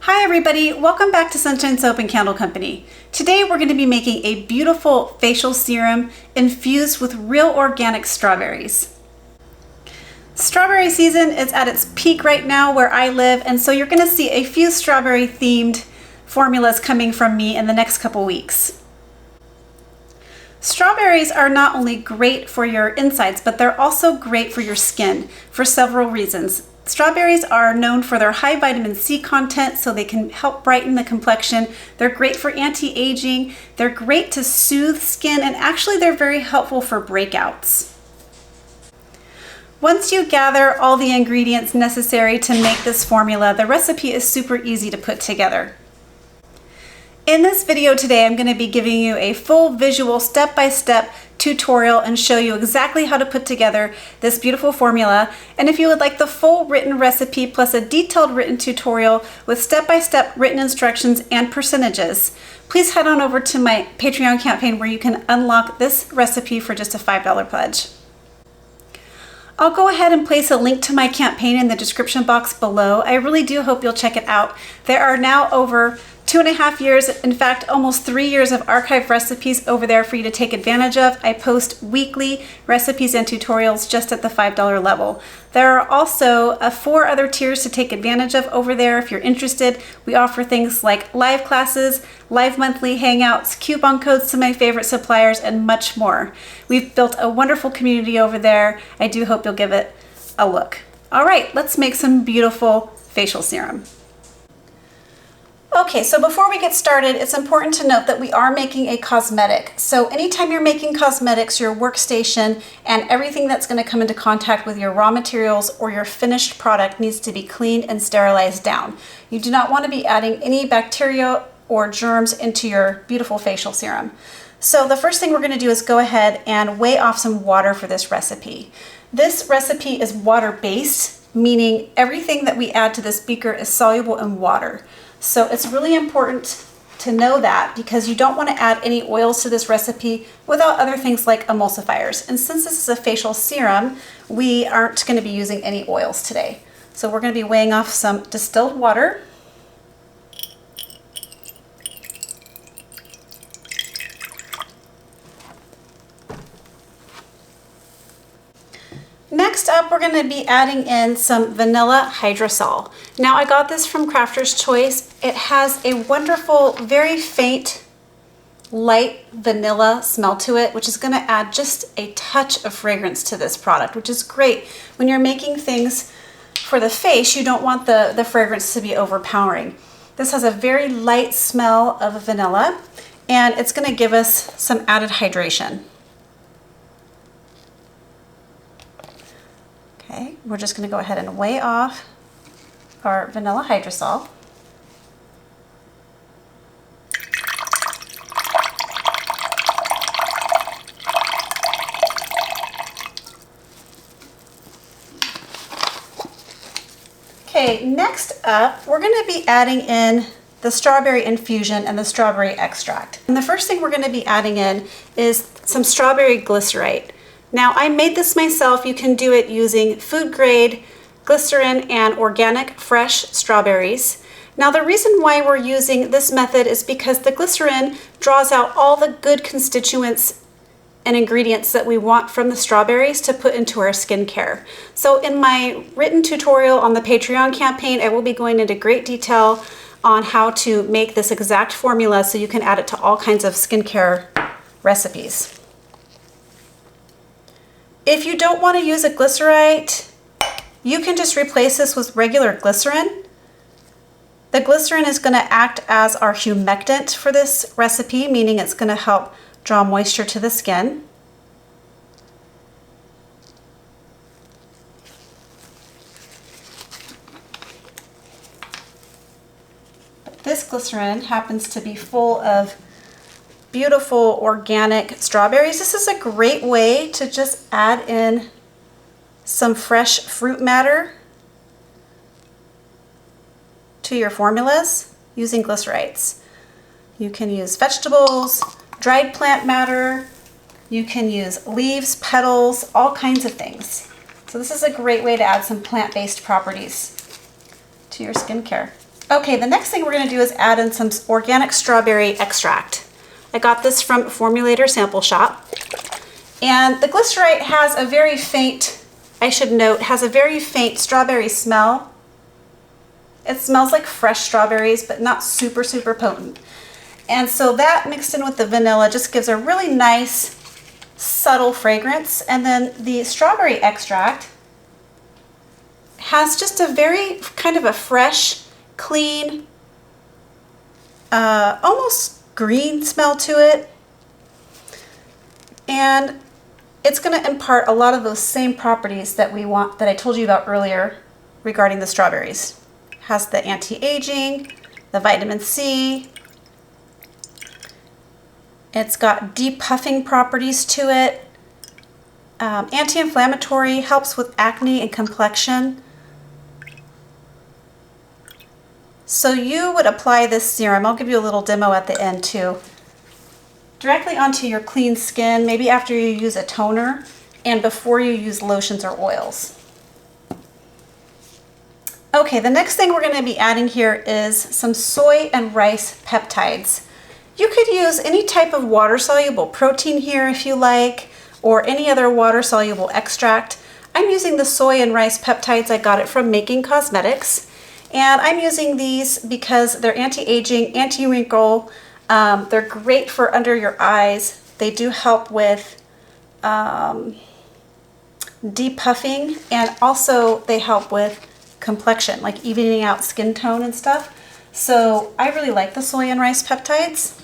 Hi everybody, welcome back to Sunshine Soap and Candle Company. Today we're going to be making a beautiful facial serum infused with real organic strawberries. Strawberry season is at its peak right now where I live, and so you're going to see a few strawberry themed formulas coming from me in the next couple weeks. Strawberries are not only great for your insides, but they're also great for your skin for several reasons. Strawberries are known for their high vitamin C content, so they can help brighten the complexion. They're great for anti-aging. They're great to soothe skin, and actually they're very helpful for breakouts. Once you gather all the ingredients necessary to make this formula, the recipe is super easy to put together. In this video today, I'm going to be giving you a full visual step-by-step tutorial and show you exactly how to put together this beautiful formula. And if you would like the full written recipe plus a detailed written tutorial with step-by-step written instructions and percentages, please head on over to my Patreon campaign where you can unlock this recipe for just a $5 pledge. I'll go ahead and place a link to my campaign in the description box below. I really do hope you'll check it out. There are now over 2.5 years, in fact, almost 3 years of archived recipes over there for you to take advantage of. I post weekly recipes and tutorials just at the $5 level. There are also 4 other tiers to take advantage of over there if you're interested. We offer things like live classes, live monthly hangouts, coupon codes to my favorite suppliers, and much more. We've built a wonderful community over there. I do hope you'll give it a look. All right, let's make some beautiful facial serum. Okay, so before we get started, it's important to note that we are making a cosmetic. So anytime you're making cosmetics, your workstation and everything that's going to come into contact with your raw materials or your finished product needs to be cleaned and sterilized down. You do not want to be adding any bacteria or germs into your beautiful facial serum. So the first thing we're going to do is go ahead and weigh off some water for this recipe. This recipe is water-based, meaning everything that we add to this beaker is soluble in water. So it's really important to know that because you don't want to add any oils to this recipe without other things like emulsifiers. And since this is a facial serum, we aren't going to be using any oils today. So we're going to be weighing off some distilled water. Next up, we're going to be adding in some vanilla hydrosol. Now I got this from Crafter's Choice. It has a wonderful, very faint, light vanilla smell to it, which is going to add just a touch of fragrance to this product, which is great. When you're making things for the face, you don't want the fragrance to be overpowering. This has a very light smell of vanilla, and it's going to give us some added hydration. Okay, we're just going to go ahead and weigh off our vanilla hydrosol. Okay, next up, we're going to be adding in the strawberry infusion and the strawberry extract. And the first thing we're going to be adding in is some strawberry glycerite. Now I made this myself. You can do it using food grade glycerin and organic fresh strawberries. Now the reason why we're using this method is because the glycerin draws out all the good constituents and ingredients that we want from the strawberries to put into our skincare. So in my written tutorial on the Patreon campaign, I will be going into great detail on how to make this exact formula so you can add it to all kinds of skincare recipes. If you don't want to use a glycerite, you can just replace this with regular glycerin. The glycerin is going to act as our humectant for this recipe, meaning it's going to help draw moisture to the skin. This glycerin happens to be full of beautiful organic strawberries. This is a great way to just add in some fresh fruit matter to your formulas using glycerites. You can use vegetables, dried plant matter, you can use leaves, petals, all kinds of things. So this is a great way to add some plant-based properties to your skincare. Okay, the next thing we're going to do is add in some organic strawberry extract. I got this from Formulator Sample Shop. And the glycerite has a very faint, I should note, has a very faint strawberry smell. It smells like fresh strawberries, but not super, super potent. And so that mixed in with the vanilla just gives a really nice, subtle fragrance. And then the strawberry extract has just a very kind of a fresh, clean, almost green smell to it. And it's going to impart a lot of those same properties that we want, that I told you about earlier regarding the strawberries. It has the anti-aging, the vitamin C. It's got depuffing properties to it. Anti-inflammatory, helps with acne and complexion. So you would apply this serum, I'll give you a little demo at the end too, directly onto your clean skin, maybe after you use a toner and before you use lotions or oils. Okay, the next thing we're going to be adding here is some soy and rice peptides. You could use any type of water-soluble protein here if you like, or any other water-soluble extract. I'm using the soy and rice peptides. I got it from Making Cosmetics. And I'm using these because they're anti-aging, anti-wrinkle. They're great for under your eyes. They do help with depuffing, and also they help with complexion, like evening out skin tone and stuff. So I really like the soy and rice peptides.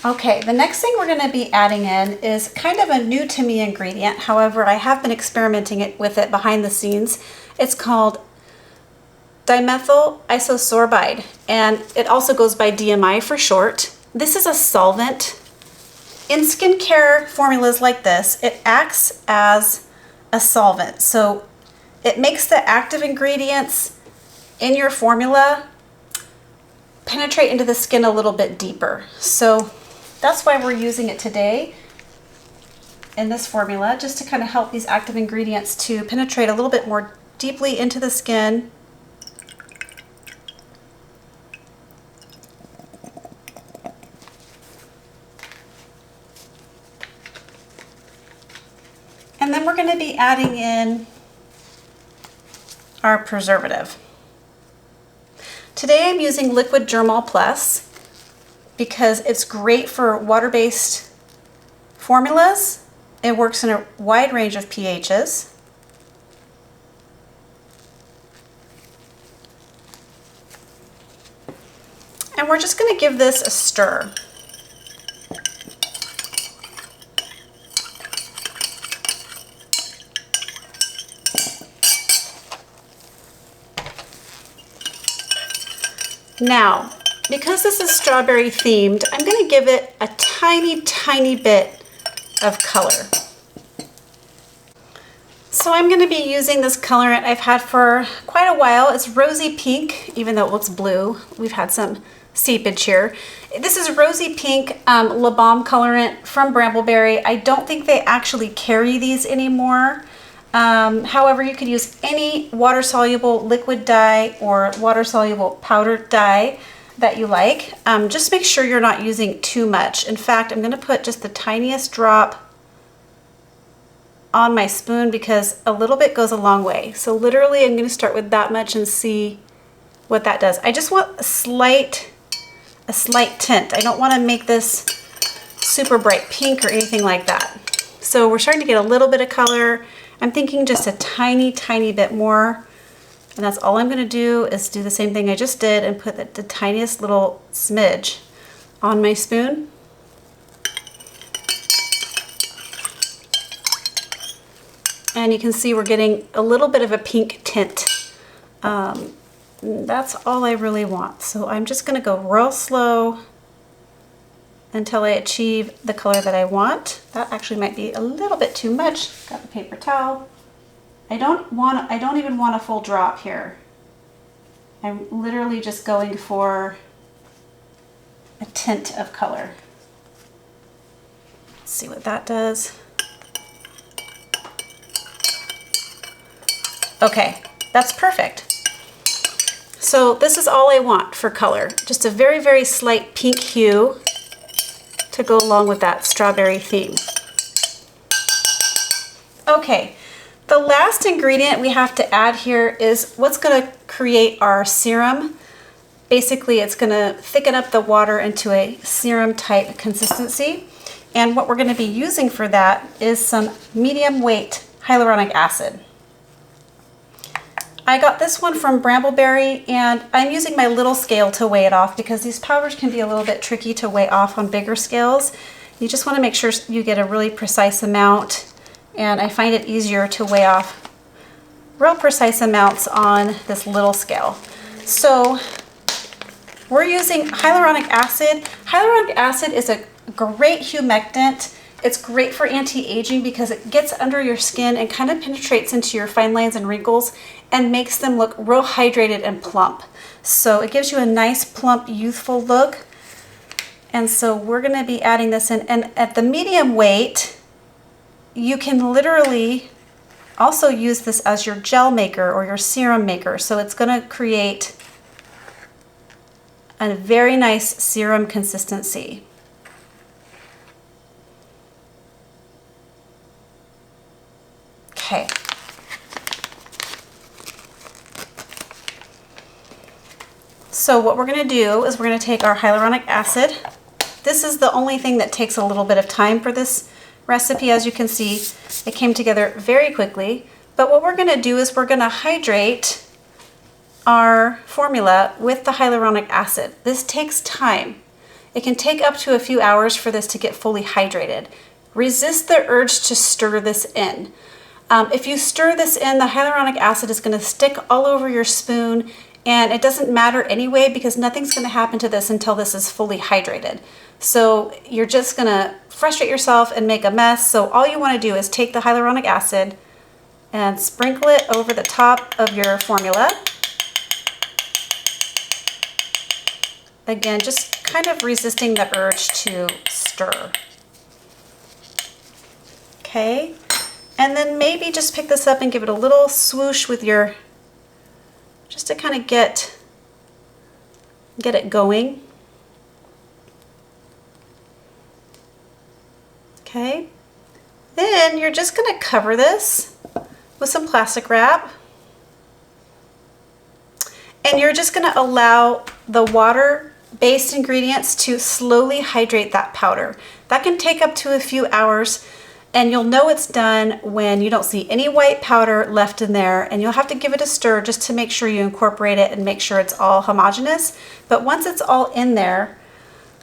Okay, the next thing we're going to be adding in is kind of a new to me ingredient. However, I have been experimenting with it behind the scenes. It's called dimethyl isosorbide, and it also goes by DMI for short. This is a solvent. In skincare formulas like this, it acts as a solvent. So it makes the active ingredients in your formula penetrate into the skin a little bit deeper. So that's why we're using it today in this formula, just to kind of help these active ingredients to penetrate a little bit more deeply into the skin. And then we're going to be adding in our preservative. Today I'm using liquid germall plus because it's great for water-based formulas. It works in a wide range of pHs. And we're just going to give this a stir. Now, because this is strawberry themed, I'm going to give it a tiny, tiny bit of color. So I'm going to be using this colorant I've had for quite a while. It's rosy pink, even though it looks blue. We've had some seepage here. This is rosy pink La Balm colorant from Brambleberry. I don't think they actually carry these anymore. However, you could use any water-soluble liquid dye or water-soluble powdered dye that you like. Just make sure you're not using too much. In fact, I'm going to put just the tiniest drop on my spoon because a little bit goes a long way. So literally I'm going to start with that much and see what that does. I just want a slight tint. I don't want to make this super bright pink or anything like that. So we're starting to get a little bit of color. I'm thinking just a tiny, tiny bit more. And that's all I'm going to do is do the same thing I just did and put the tiniest little smidge on my spoon. And you can see we're getting a little bit of a pink tint. That's all I really want. So I'm just going to go real slow until I achieve the color that I want. That actually might be a little bit too much. Got the paper towel. I don't even want a full drop here. I'm literally just going for a tint of color. Let's see what that does. Okay, that's perfect. So this is all I want for color. Just a very, very slight pink hue to go along with that strawberry theme. Okay, the last ingredient we have to add here is what's gonna create our serum. Basically, it's gonna thicken up the water into a serum type consistency. And what we're gonna be using for that is some medium weight hyaluronic acid. I got this one from Brambleberry, and I'm using my little scale to weigh it off because these powders can be a little bit tricky to weigh off on bigger scales. You just want to make sure you get a really precise amount, and I find it easier to weigh off real precise amounts on this little scale. So we're using hyaluronic acid. Hyaluronic acid is a great humectant. It's great for anti-aging because it gets under your skin and kind of penetrates into your fine lines and wrinkles and makes them look real hydrated and plump. So it gives you a nice, plump, youthful look. And so we're gonna be adding this in. And at the medium weight, you can literally also use this as your gel maker or your serum maker. So it's gonna create a very nice serum consistency. Okay. So what we're going to do is we're going to take our hyaluronic acid. This is the only thing that takes a little bit of time for this recipe. As you can see, it came together very quickly. But what we're going to do is we're going to hydrate our formula with the hyaluronic acid. This takes time. It can take up to a few hours for this to get fully hydrated. Resist the urge to stir this in. If you stir this in, the hyaluronic acid is going to stick all over your spoon, and it doesn't matter anyway because nothing's going to happen to this until this is fully hydrated. So you're just going to frustrate yourself and make a mess. So all you want to do is take the hyaluronic acid and sprinkle it over the top of your formula. Again, just kind of resisting the urge to stir. Okay. And then maybe just pick this up and give it a little swoosh with your, just to kind of get it going. Okay. Then you're just going to cover this with some plastic wrap. And you're just going to allow the water-based ingredients to slowly hydrate that powder. That can take up to a few hours. And you'll know it's done when you don't see any white powder left in there, and you'll have to give it a stir just to make sure you incorporate it and make sure it's all homogeneous. But once it's all in there,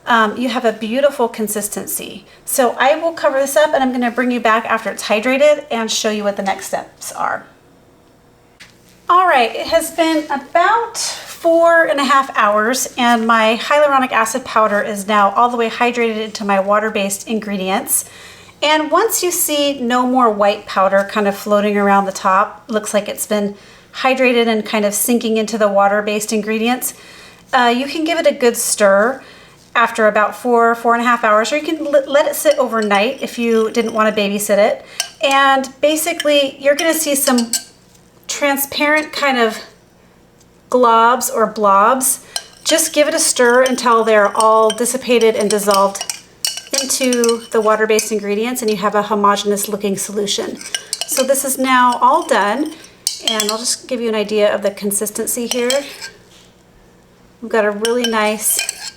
you have a beautiful consistency. So I will cover this up and I'm going to bring you back after it's hydrated and show you what the next steps are. All right, it has been about 4.5 hours and my hyaluronic acid powder is now all the way hydrated into my water-based ingredients. And once you see no more white powder kind of floating around the top, looks like it's been hydrated and kind of sinking into the water-based ingredients, you can give it a good stir after about 4.5 hours, or you can let it sit overnight if you didn't want to babysit it. And basically, you're going to see some transparent kind of globs or blobs. Just give it a stir until they're all dissipated and dissolved into the water-based ingredients and you have a homogeneous looking solution. So this is now all done, and I'll just give you an idea of the consistency here. We've got a really nice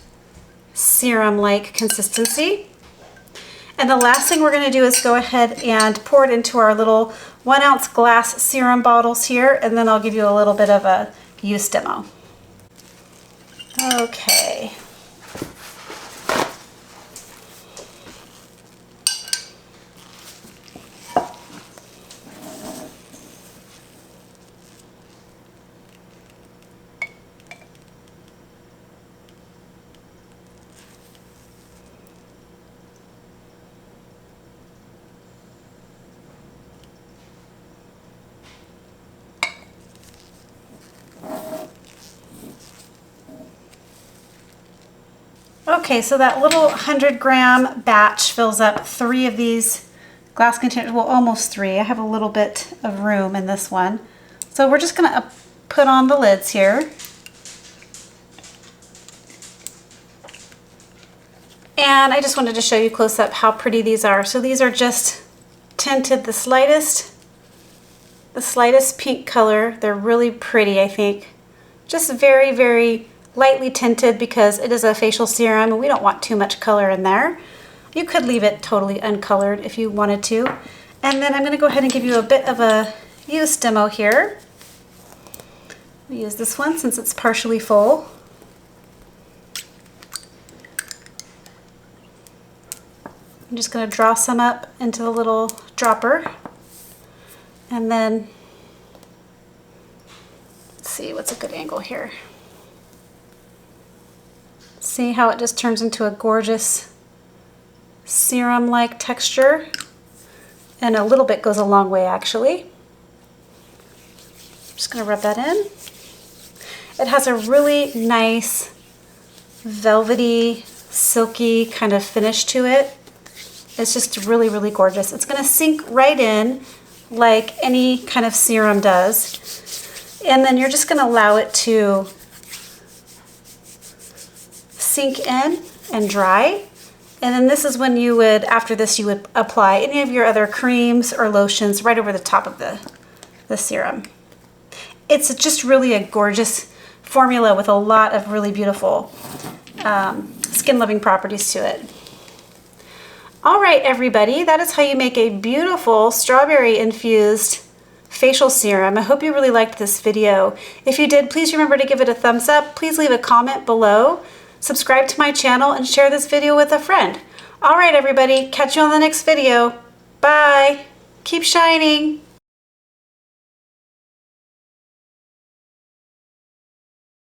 serum-like consistency. And the last thing we're going to do is go ahead and pour it into our little 1 ounce glass serum bottles here, and then I'll give you a little bit of a use demo. Okay. Okay, so that little 100-gram batch fills up 3 of these glass containers. Well, almost 3. I have a little bit of room in this one. So we're just going to put on the lids here. And I just wanted to show you close up how pretty these are. So these are just tinted the slightest pink color. They're really pretty, I think. Just very, very lightly tinted because it is a facial serum and we don't want too much color in there. You could leave it totally uncolored if you wanted to. And then I'm going to go ahead and give you a bit of a use demo here. I'll use this one since it's partially full. I'm just going to draw some up into the little dropper. And then, let's see, what's a good angle here? See how it just turns into a gorgeous serum-like texture? And a little bit goes a long way, actually. Just going to rub that in. It has a really nice, velvety, silky kind of finish to it. It's just really, really gorgeous. It's going to sink right in like any kind of serum does. And then you're just going to allow it to sink in and dry. And then this is when you would, after this, you would apply any of your other creams or lotions right over the top of the serum. It's just really a gorgeous formula with a lot of really beautiful skin-loving properties to it. All right, everybody, that is how you make a beautiful strawberry-infused facial serum. I hope you really liked this video. If you did, please remember to give it a thumbs up. Please leave a comment below. Subscribe to my channel and share this video with a friend. All right, everybody, catch you on the next video. Bye. Keep shining.